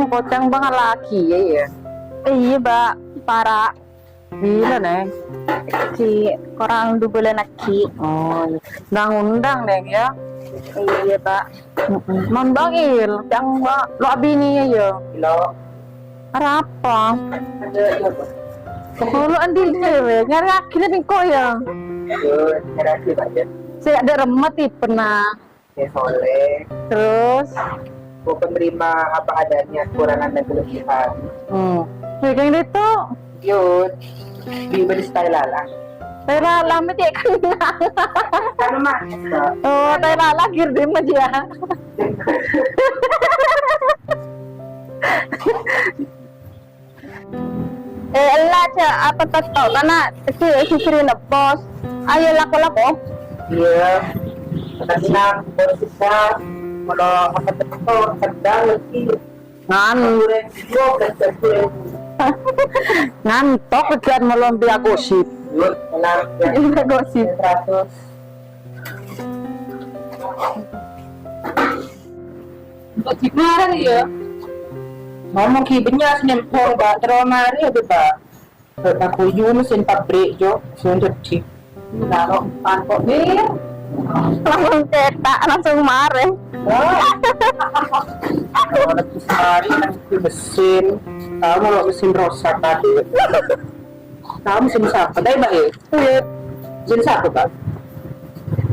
pocang bang laki ya. Iya, Mbak. Para Gila neng. si orang dubele naki. Oh, nang undang neng ya. Iya, Mbak. Man bangil, yang lo abini ya. Lo Apa? ada ya bos. Kalau andil cewek nyari akhirnya bingko ya. Yo, generasi aja. Saya ada remet pernah. Ya soleh. Terus, Gue penerima apa adanya, kekurangan dan kelebihan. ya kayak gitu. Yun, di style lah. Saya lama dia kenal. Ano man? Oh, tayo lalagir din mo dia. Allah siya apa tato kana sisiri na boss. Ayo lako-lako. Iya. Tenang, bersisa. Kalau apa betul, sedang lagi. Ngan, Yo, betul. ngantok kerjaan melompia gosip. Yun, tenang. Ini gosip. 100. Gimana ya? Ngomong kibenya sinempong ba? Teromari ada ba? Aku yun mesin pabrik jo, sunod chip. Naro panto ni. Langsung cetak, langsung marah. Kalau lagi sehari nanti mesin, kamu kalau mesin rusak tadi. Kamu mesin siapa? Tadi mbak ya? Iya. Mesin siapa mbak?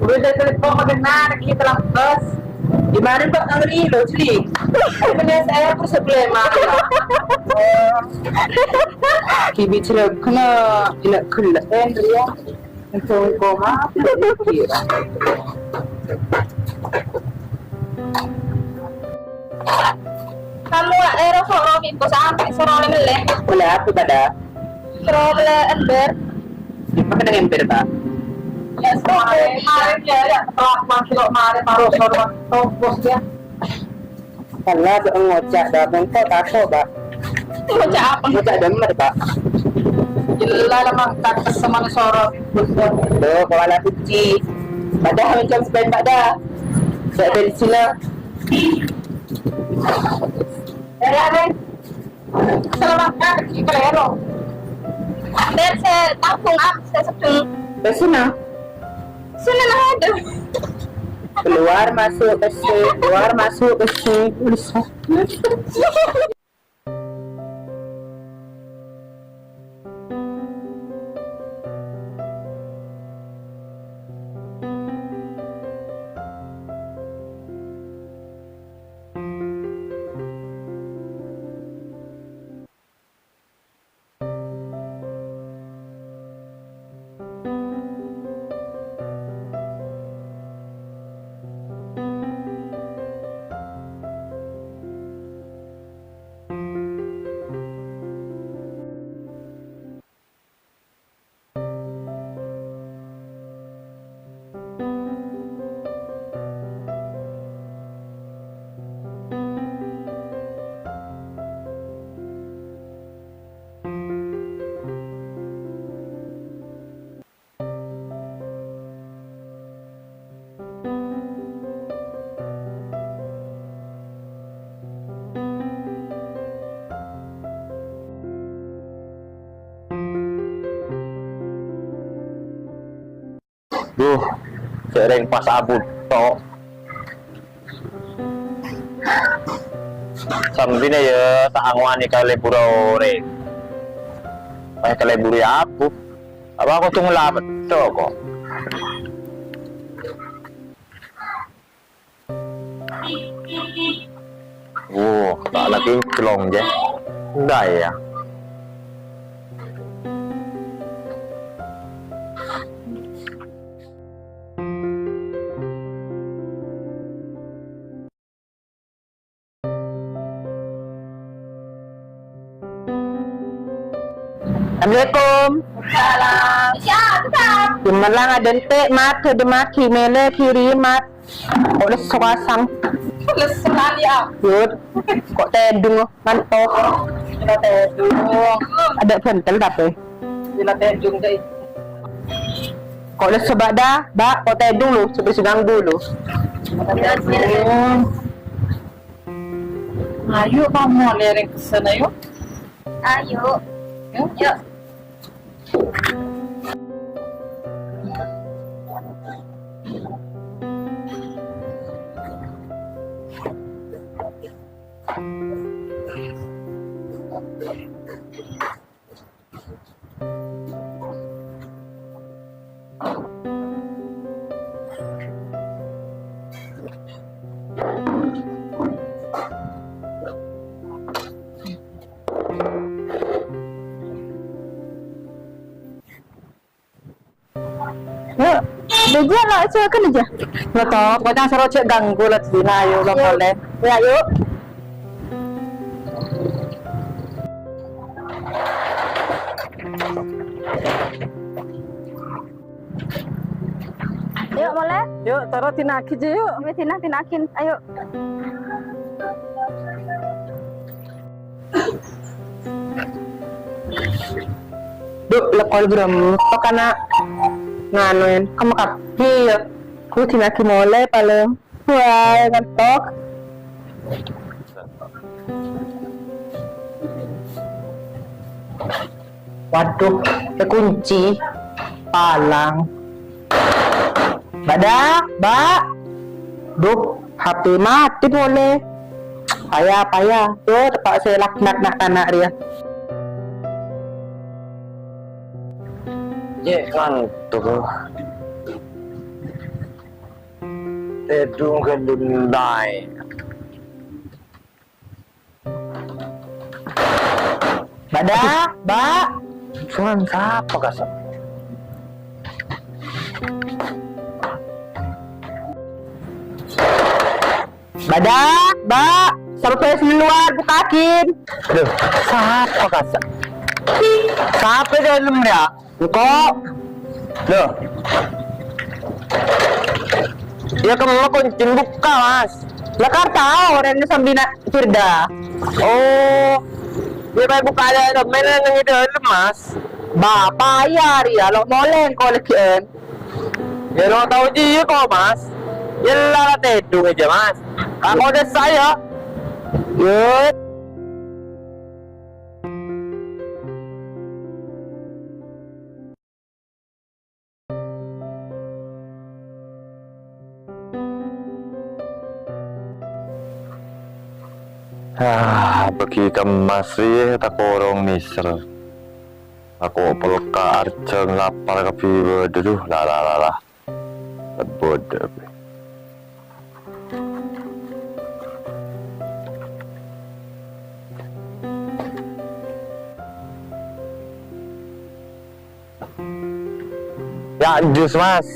Udah dari telepon magana, kita lampas. Di mana mbak ang rilo, Sli? Ay, bener saya aku problema. Kibit sila kena ila kula Andrea. Untuk koma, kira. Kamu ero sorokin ko sampai sorole mele. Wala apa pada? Sorole ember. Di mana dengan ember mbak? Ya sorole. Kemarin ya, masuk kemarin taruh sorot bos ya. Kalau ada ngocak dah, bengkok tato mbak. Ngocak apa? Ngocak demer mbak. Gila lamang kakak sama sorot. Loh, kepala kuci. Padahal macam sebaik mbak dah. Saya dari sini. Ada. Selamat pagi, Kalero. Biar saya tampung saya sedang. Dari sana. Sini nah ada. Keluar masuk besi, keluar masuk besi. Bisa. Duh, sering pas abut tok. Sambine ya tak angwani kali pura reng. Kayak kali buri aku. Apa aku tuh ngelamet tok kok. Tak lagi celong je. Udah ya. Assalamualaikum. Salam. Siapa? Gemelang ada ente mat ke demat kimele kiri mat. Oleh suasang. Lesan ya. Yud. Kok tedung mantok. Kita tedung. Ada pentel tapi. Kita tedung deh. Kok oleh sebab dah, bak kok tedung lu sebab sedang dulu. Ayo kamu lereng ke sana yuk. Ayo. Yuk. Yuk. Yuk, Beja lah, saya kan aja. nggak tahu, pokoknya seru cek ganggu lah Tina, yuk lo boleh. Ya yuk. Yuk, boleh? Yuk, taruh Tina aja yuk. Yuk, tinakin. Ayo. Duk, lekol berempok karena nganuin kamu kapi ya. Ku Tina kimole paling. Wah, ngantok. Waduh, kekunci palang. Badak, Mbak. Duh, HP mati boleh. Payah. Tuh, tempat saya nak tanah dia. Ya ngantuk. Tedung kedundai. Badak, Mbak. Cuman siapa kasar? Badak, Mbak. Sampai di luar, bukakin. Aduh, siapa kasar? Siapa di dalam dia? Engkau. Loh. Ya kamu kuncin buka mas. Lekar tahu orang ini sambil nak Firda. Oh, dia main buka aja mainan yang itu mas. Bapak bayar ya, lo moleng kau lekian. Ya lo tahu dia kok mas. Ya lah tedung aja mas. Kamu udah saya. Yut. Bagi kemas sih tak korong misal. Aku pelka arjang lapar ke biru, lah. Bodoh. Ya jus mas.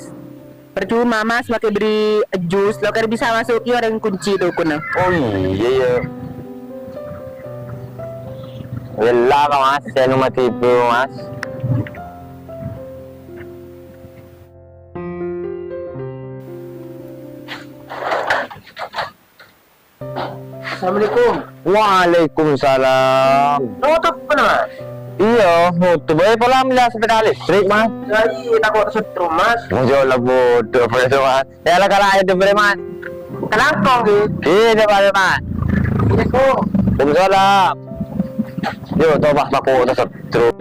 Percuma mas pakai beri jus, lo kan bisa masuk orang kunci tuh kuna. Oh iya. Wala ka mas, saya matipu mas. Assalamualaikum. Waalaikumsalam. Tutup pun mas. Iya, tuh boleh pula ambil sepeda listrik mas. Jadi takut setrum mas. Muncul lah bodoh pada itu mas. Ya lah kalau ada beri mas. Kenapa gitu? Iya pada mas. Waalaikumsalam. Yo, tobat aku udah setrum.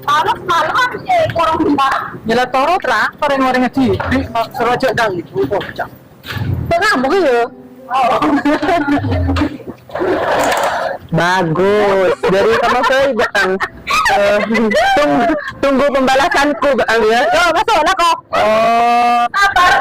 Panas malam sih, kurang besar. Nyala torot lah, orang ngaji. Seru aja dang itu bocah. Tengah mau ya? Bagus. Dari kamu saya bang. Tunggu pembalasanku bang ya. Yo masuk lah kok. Sabar.